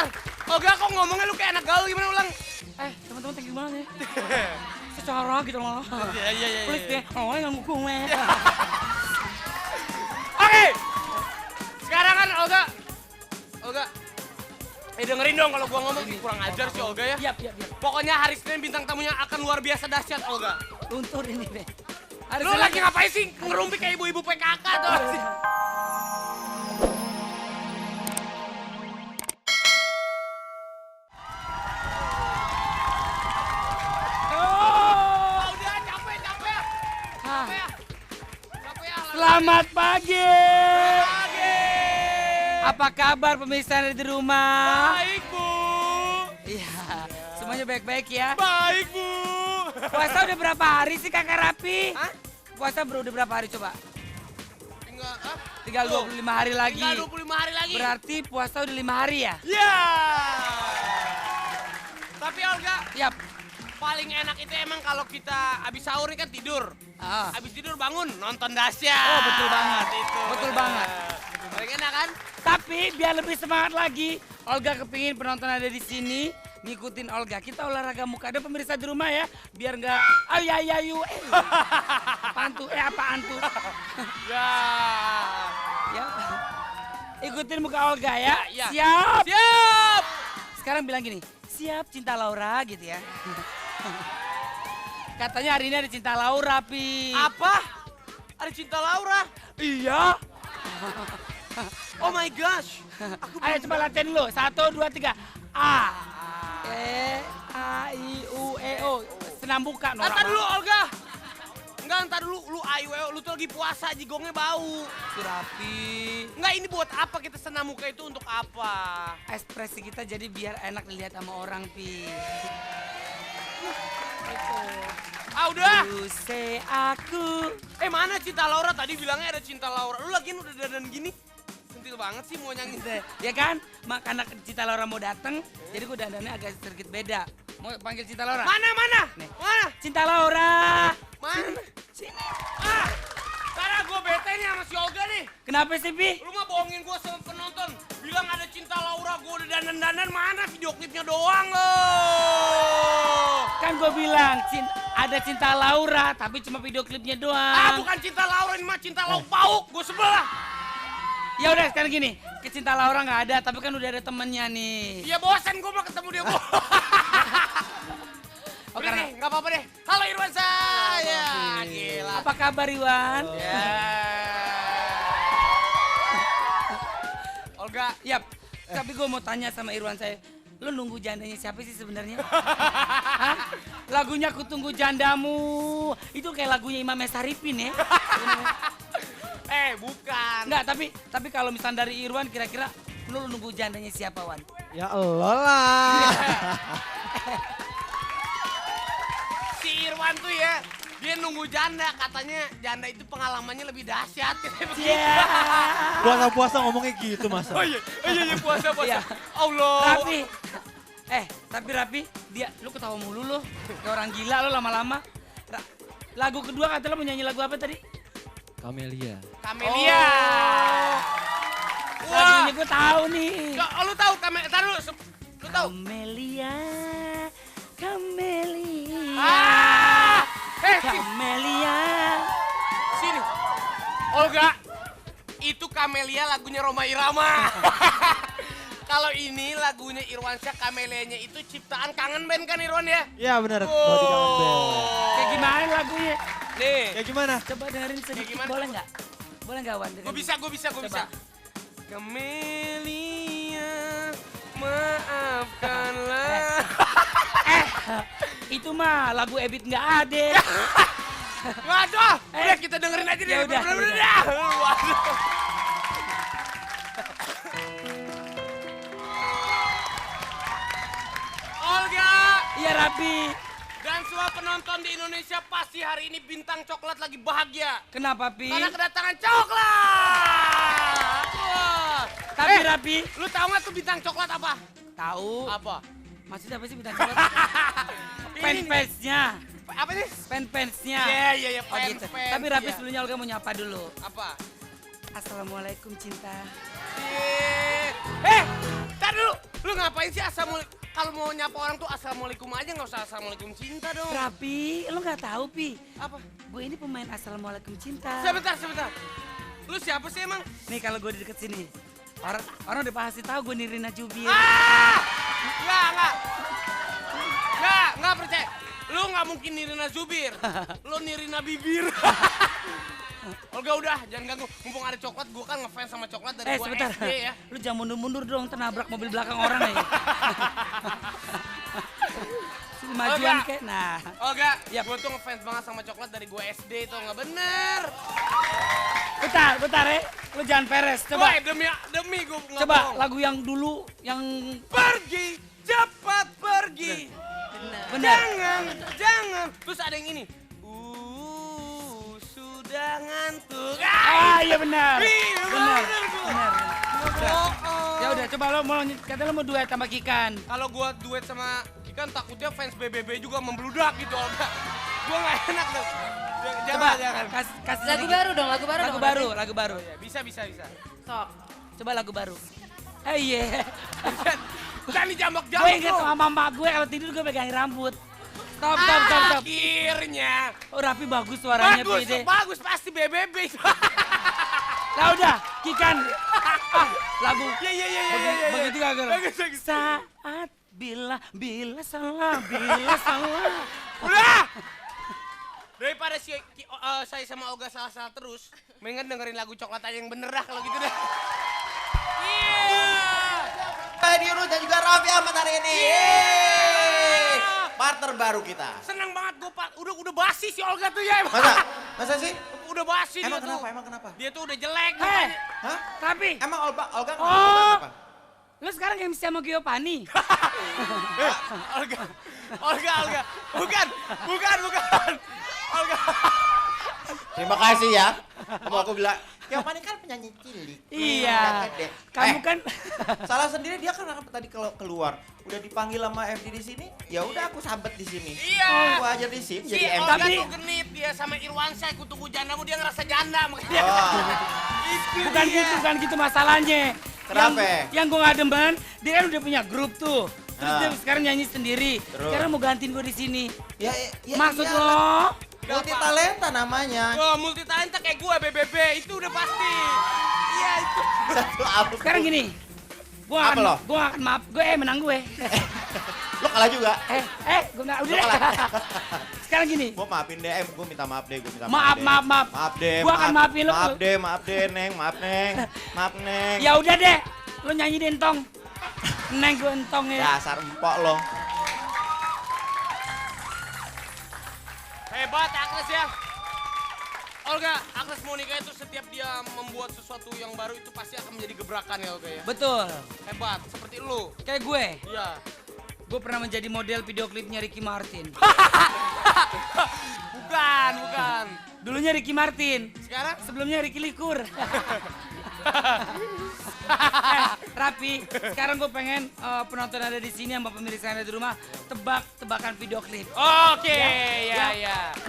bentar. Olga kok ngomongnya lu kayak anak gaul gimana ulang? Teman-teman thank you banget ya. Secara gitu loh. Iya. Please deh, nggak ngukung ya. Oke. Sekarang kan Olga. Dengerin dong kalau gua ngomong kurang ajar sih Olga ya. Iya. Pokoknya hari Senin bintang tamunya akan luar biasa dahsyat Olga. Luntur ini deh. Lu lagi ngapain sih ngerumpi kayak ibu-ibu PKK tuh? Udah capek ya. Selamat pagi. Pagi. Apa kabar pemirsa yang ada di rumah? Baik, Bu. Iya, semuanya baik-baik ya. Baik, Bu. Puasa udah berapa hari sih Kakak Rapi? Hah? Puasa udah berapa hari coba? Tinggal 25 hari lagi. Tinggal 25 hari lagi. Berarti puasa udah 5 hari ya? Ya. Tapi Olga, Yap. paling enak itu emang kalau kita habis sahur ini kan tidur. Ah. Habis tidur bangun nonton dahsyat. Oh, betul banget. Itu. Betul bener. banget. Paling enak kan? Tapi biar lebih semangat lagi, Olga kepingin penonton ada di sini ngikutin Olga. Kita olahraga muka. Ada pemirsa di rumah ya, biar nggak ayu. Pantu, apaan tuh? Ya. Ya. Ikutin muka Olga ya. Ya. Siap. Siap. Sekarang bilang gini, siap cinta Laura gitu ya. Katanya hari ini ada cinta Laura, Pi. Apa? Ada cinta Laura? Iya. Oh my gosh. Ayo coba latihan dulu. 1, 2, 3. A. I, U, E, O. Senam buka, Nora. Ntar dulu Olga. Enggak, ntar dulu. Lu ayo, lu tuh lagi puasa, jigongnya bau. Si Rapi. Enggak, ini buat apa kita senam muka itu untuk apa? Ekspresi kita jadi biar enak dilihat sama orang, Pi. Udah. You say aku. Mana cinta Laura? Tadi bilangnya ada cinta Laura. Lu lagi udah dandan gini. Sentil banget sih mau nyanyi. Ya kan? Karena cinta Laura mau datang, jadi gue dandannya agak sedikit beda. Mau panggil cinta Laura? Mana? Nih. Mana? Cinta Laura. Mana? Sini. Karena gue bete nih sama si Olga nih. Kenapa sih, Pi? Lu mah bohongin gue sama penonton. Bilang ada cinta Laura, gue udah dandan-dandan. Mana video klipnya doang lo? Kan gue bilang ada cinta Laura, tapi cuma video klipnya doang. Bukan cinta Laura, ini mah cinta lauk pauk. Gue sebel lah. Ya udah sekarang gini, cinta Laura nggak ada, tapi kan udah ada temennya nih. Iya bosan gue mah ketemu dia. Udah karena- nih, nggak apa-apa deh. Halo Irwan saya. Gila. Apa kabar Iwan? Ya. Olga, Yap. Tapi gue mau tanya sama Irwan saya, lu nunggu jandanya siapa sih sebenarnya? Hah? Lagunya Ku Tunggu Jandamu, itu kayak lagunya Imam Saripin ya? bukan. Enggak, tapi kalau misalnya dari Irwan kira-kira lu nunggu jandanya siapa, Wan? Ya Allah lah. Si Irwan tuh ya, dia nunggu janda. Katanya janda itu pengalamannya lebih dahsyat. Iya. Puasa puasa ngomongnya gitu masa. Oh iya puasa. Iya. Allah. Rapi. Tapi Rapi, lu ketawa mulu lu. Kayak orang gila lu lama-lama. Lagu kedua kata lu mau nyanyi lagu apa tadi? Kamelia. Kamelia. Wah. Lagunya gue tahu nih. Lu tahu Kamelia? Tahu lu tahu? Kamelia. Kamelia. Sini. Olga, itu Kamelia lagunya Rhoma Irama. Kalau ini lagunya Irwansyah, Kamelianya itu ciptaan Kangen Band kan Irwan ya? Iya benar. Body Kangen Band. Kayak gimana lagunya? Nih. Ya gimana? Coba dengerin sedikit, gimana? boleh nggak? Boleh nggak, Wan? Gue bisa. Coba. Kamelia, maafkanlah. Itu mah lagu Ebit nggak ada. Waduh, udah kita dengerin aja deh. Ya udah. Waduh. Olga Iya Rapi. dan semua penonton di Indonesia pasti hari ini Bintang Coklat lagi bahagia. Kenapa, Pi? Karena kedatangan coklat. Wah. Tapi Rapi. Lu tahu nggak tuh Bintang Coklat apa? Tahu. Apa? Maksudnya apa sih bintang coklat? Ini nih. Fansnya. Apa sih? Fansnya. Iya, Oh gitu. Tapi Rapi sebelumnya Olga mau nyapa dulu. Apa? Assalamualaikum cinta. Tadi Ntar dulu, lu ngapain sih assalamualaikum? Kalau mau nyapa orang tuh assalamualaikum aja, nggak usah assalamualaikum cinta dong. Rapi, lo nggak tahu Pi? Apa? Gue ini pemain assalamualaikum cinta. Sebentar. Lu siapa sih emang? Nih kalau gue di deket sini, orang udah pasti tahu gue Nirina Jubir. Nggak percaya. Lu nggak mungkin Nirina Zubir. Lu Nirina Bibir. Olga udah, jangan ganggu. Mumpung ada coklat, gua kan ngefans sama coklat dari gua Sebentar. SD ya. Lu jangan mundur-mundur dong, nabrak mobil belakang orang ya. Majuan Olga. kek. Nah, Olga, Yap. gua tuh ngefans banget sama coklat dari gua SD, tuh nggak bener. bentar ya. Lu jangan peres. Coba Woy, demi gua nggak coba bohong. lagu yang dulu yang Pergi, cepat pergi. benar. Jangan. Terus ada yang ini. Sudah ngantuk. Iya benar. Iya, Benar. bener gua. Benar. Bohong. Ya udah coba lo mau kata lo mau duet sama Kikan. Kalau gua duet sama Kikan takutnya fans BBB juga membludak gitu, Olga. Gua nggak enak tuh. Coba Jangan. kasih Lagu sedikit. baru dong, lagu baru dong. Lagu baru. Ya, bisa. Sok. Coba lagu baru. Iya. Jangan Gue dijambak-jambak inget dong. sama mama gue kalau tidur gue pegang rambut. Stop. Akhirnya. Oh Rapi bagus suaranya Pi. Bagus pasti BBB. Lah udah, Kikan. Lagu. Iya. Begitu gak Ger? Bagus. Saat bila salah. Udah. Daripada saya sama Olga salah-salah terus, mendingan dengerin lagu coklat aja yang bener dah kalau gitu dah. Iya. Diurus dan juga Raffi Ahmad hari ini. Yeay. Partner baru kita. Seneng banget gue, Pak. Udah basi si Olga tuh ya. Emang. Masa sih? Udah basi Emang dia tuh. kenapa? Dia tuh udah jelek. Hei, mukanya. Hah? Rapi. Emang Olga Oh. kenapa? Lu sekarang MC sama Giovanni. Olga. Bukan. Olga. Terima kasih ya. Mau aku bilang, yang paling kan penyanyi cilik. Iya. Gede. Kamu kan Salah sendiri dia kan tadi kalau keluar udah dipanggil sama FD di sini, ya udah aku sambet di sini. Iya. Aku aja di sini Si jadi MC. Olga tuh genit dia sama Irwansyah ikut tunggu janda, dia ngerasa janda makanya. Oh. Itu bukan dia. gitu masalahnya. Kenapa? Yang gue gak demen, dia kan udah punya grup tuh. Terus Ah. dia sekarang nyanyi sendiri. Terus? Sekarang mau gantiin gue di sini. Ya, Maksud iyalah. lo? Multi talenta namanya. Oh, multi talenta kayak gue BBB itu udah pasti. Iya itu. Satu apa? Sekarang gini. Apa lo? Gue akan maaf. Gue menang gue. Lo kalah juga. Gue gak udah. Lo kalah. Sekarang gini. Gue maafin deh, gue minta maaf deh, Maaf. Maaf deh. Gua akan maafin lo. Maaf deh, Neng. Maaf, Neng. Ya udah deh. Lo nyanyi deh entong. Neng gue entong ya. Dasar empok lo. Hebat Agnes ya. Olga, Agnes Monica itu setiap dia membuat sesuatu yang baru itu pasti akan menjadi gebrakan ya Olga ya. Betul. Hebat, seperti lu. Kayak gue. Iya. Gue pernah menjadi model video klipnya Ricky Martin. Bukan. Dulunya Ricky Martin. Sekarang? Sebelumnya Ricky Likur. Rapi, sekarang gue pengen penonton ada di sini sama pemirsa yang ada di rumah tebak-tebakan video klip. Oke, ya.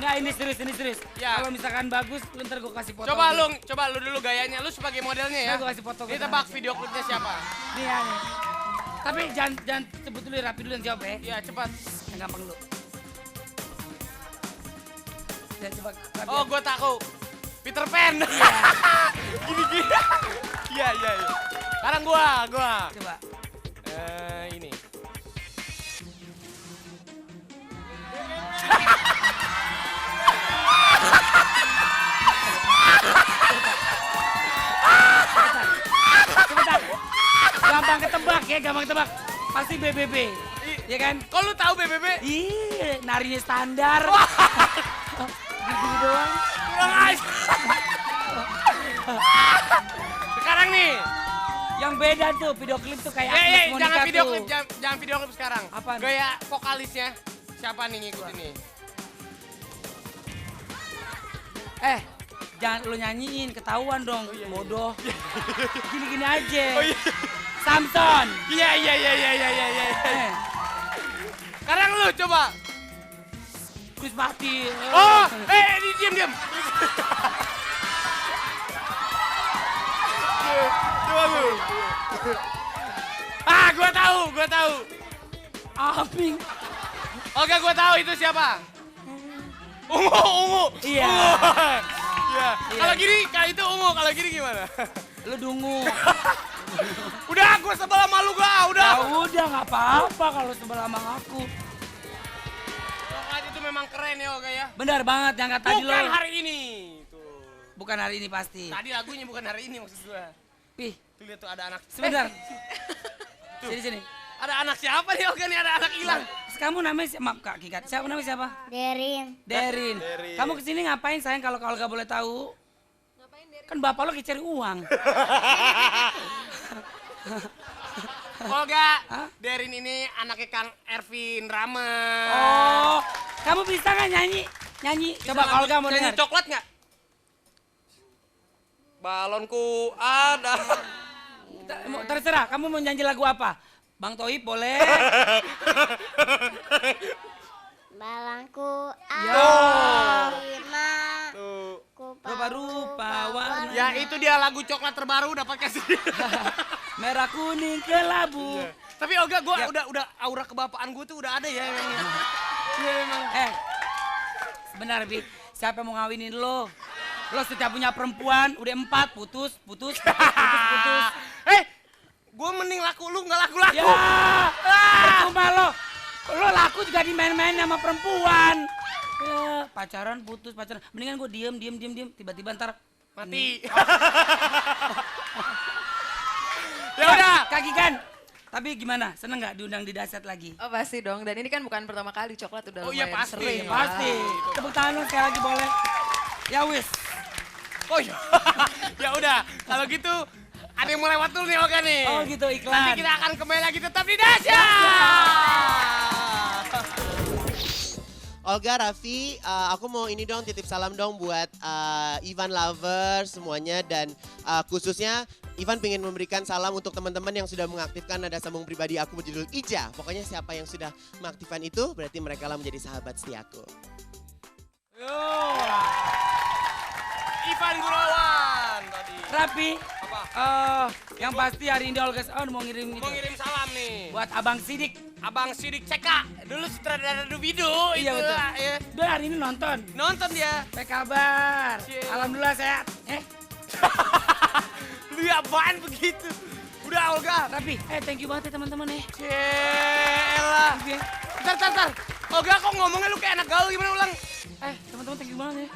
Nggak, ini serius. Ya. Kalau misalkan bagus, lu ntar gue kasih foto. Coba lu dulu gayanya. Lu sebagai modelnya ya. Nah, gua kasih foto. Ini tebak video klipnya siapa? Nih ya, nih. Tapi jangan sebut dulu, Rapi dulu yang jawab ya. Iya, cepat. Yang gampang dulu. Ya, coba. Rapi. Oh, gua tahu. Peter Pan. Gini. Iya. Sekarang gua. Coba. Ini. Sebentar. Gampang ketebak. Pasti BBB. Ya kan? Kok lu tahu BBB? Iya, narinya standar. Gitu doang. Kurang aja. Sekarang nih. Yang beda tuh, video klip tuh kayak Agnes Monica Jangan video tuh. klip, jangan video klip sekarang. Apaan? Gaya vokalisnya. Siapa nih ngikutin nih? Jangan lu nyanyiin, ketahuan dong. Bodoh. Gini-gini aja. Oh iya. Samson. Iya. Eh, Sekarang lu coba. Chris Martin. Oh, diam. Coba lu. gue tahu. Aping. Olga, gue tahu itu siapa. Ungu. Iya. Iya. Kalau gini, kalau itu ungu, kalau gini gimana? Lu dungu. Udah, gue sebel sama lu gua, udah. Ya udah nggak apa-apa kalau sebelah sama aku. Coklat itu memang keren ya Olga ya. Benar banget yang kata tadi lo. Bukan hari ini. Tuh. Bukan hari ini pasti. Tadi lagunya bukan hari ini maksud gue. Pih, Tuh lihat tuh ada anak. sebentar. Tuh. Sini. Ada anak siapa nih Olga nih? Ada anak hilang. Terus kamu namanya maaf Kak Kikat. Siapa namanya siapa? Derin. Derin. Derin. Kamu kesini ngapain sayang kalau Olga boleh tahu? Ngapain Derin? Kan bapak lo lagi cari uang. Olga, Hah? Derin ini anaknya Kang Ervin Rama. Oh, kamu bisa nggak nyanyi? Nyanyi. Coba Bisa Olga mau nyanyi dengar. coklat nggak? Balonku ada. Terserah, kamu mau nyanyi lagu apa? Bang Toib boleh. Balangku Ya. lima. Tuh. Rupa-rupa warna. Ya itu dia lagu coklat terbaru dapat kasih. Merah kuning kelabu. Tapi Olga, gue Ya. udah aura kebapaan gue tuh udah ada ya emang. Iya emang. Sebentar Bi, siapa yang mau ngawinin lo? Lo setiap punya perempuan, udah 4, putus. Gue mending laku lu nggak laku-laku. Ya, percuma lo. Lo laku juga dimain-main sama perempuan. Ya, pacaran. Mendingan gue diem. Tiba-tiba ntar Mati. Ya udah. Kaki kan. Tapi gimana? Seneng nggak diundang di Dahsyat lagi? Oh pasti dong, dan ini kan bukan pertama kali coklat udah Oh iya, lumayan pasti. sering. Pasti. Tepuk tangan lo sekali lagi boleh. Ya wis. Oh iya. Ya udah. Kalau gitu ada yang mau lewat dulu nih Olga nih. Oh gitu iklan. Nanti kita akan kembali lagi tetap di Dahsyat. Olga, Raffi, aku mau ini dong titip salam dong buat Ivan Lovers semuanya dan khususnya Ivan pengen memberikan salam untuk teman-teman yang sudah mengaktifkan nada sambung pribadi aku berjudul Ija. Pokoknya siapa yang sudah mengaktifkan itu berarti mereka lah menjadi sahabat setiaku. Yo. Ivan Gurawan tadi. Rapi. Apa? Yang pasti hari ini Olga mau ngirim gitu. Mau ngirim salam nih. Buat Abang Sidik. Abang Sidik CK. Dulu sutradara Dubidu. Iya, itu betul. lah, ya. Dia hari ini nonton. Nonton dia. Apa kabar? Cie. Alhamdulillah sehat. Lu apaan begitu? Udah Olga. Rapi. Thank you banget ya teman-teman ya. Cielah. Thank you ya. Bentar. Olga kok ngomongnya lu kayak anak gaul gimana ulang? Teman-teman thank you banget ya.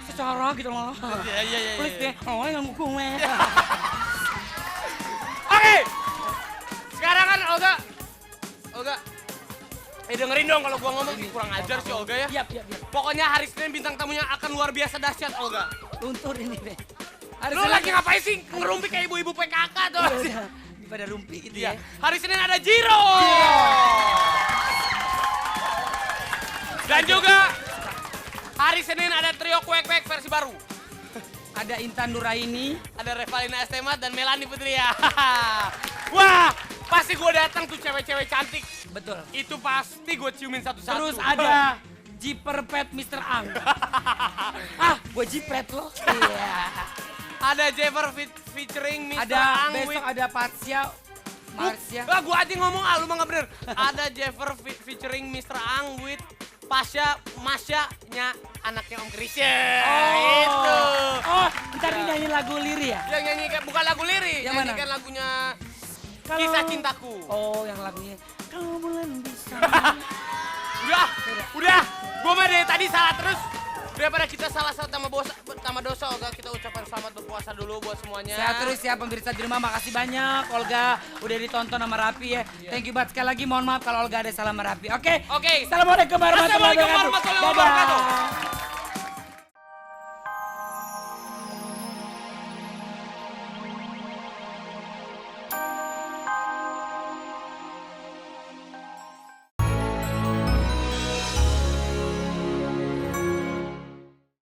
Secara gitu loh. Iya. Please deh. Oh, yang ngukung Oke. Sekarang kan Olga. Dengerin dong kalau gua ngomong kurang ajar sih Olga ya. Yap. Pokoknya hari Senin bintang tamunya akan luar biasa dahsyat Olga. Luntur ini deh. Lu lagi ngapain sih ngerumpi kayak ibu-ibu PKK tuh? Pada rumpi gitu Iya. ya. Hari Senin ada Jiro. Dan juga hari Senin ada trio kuek-kuek versi baru. Ada Intan Nuraini. Ada Revalina Estemat dan Melanie Putria. Wah, pasti gue datang tuh cewek-cewek cantik. Betul. Itu pasti gue ciumin satu-satu. Terus ada Jiper Pet Mr. Ang. Gue jipret loh. Iya. Ada Jeffer featuring Mr. Ada Ang besok with... ada Patsya, Marsya. Wah, gue aja ngomong lu mah nggak bener. Ada Jeffer featuring Mr. Ang with Pasha, Masya-nya anaknya Om Krisya. Itu. Oh, ntar ini nyanyi lagu Liri ya? Yang nyanyi bukan lagu lirik, Yang mana? nyanyikan lagunya Kalau- Kisah Cintaku. Oh, yang lagunya. Kalau bulan bisa. Udah. Gue mah dari tadi salah terus. Daripada kita salah sama dosa, Olga, kita ucapkan selamat berpuasa dulu buat semuanya. Sehat terus ya pemirsa di rumah. Makasih banyak Olga udah ditonton sama Rapi ya. Thank you banget sekali lagi. Mohon maaf kalau Olga ada salah sama Rapi. Oke. Oke. Assalamualaikum warahmatullahi Assalamualaikum wabarakatuh. warahmatullahi wabarakatuh. Dadah.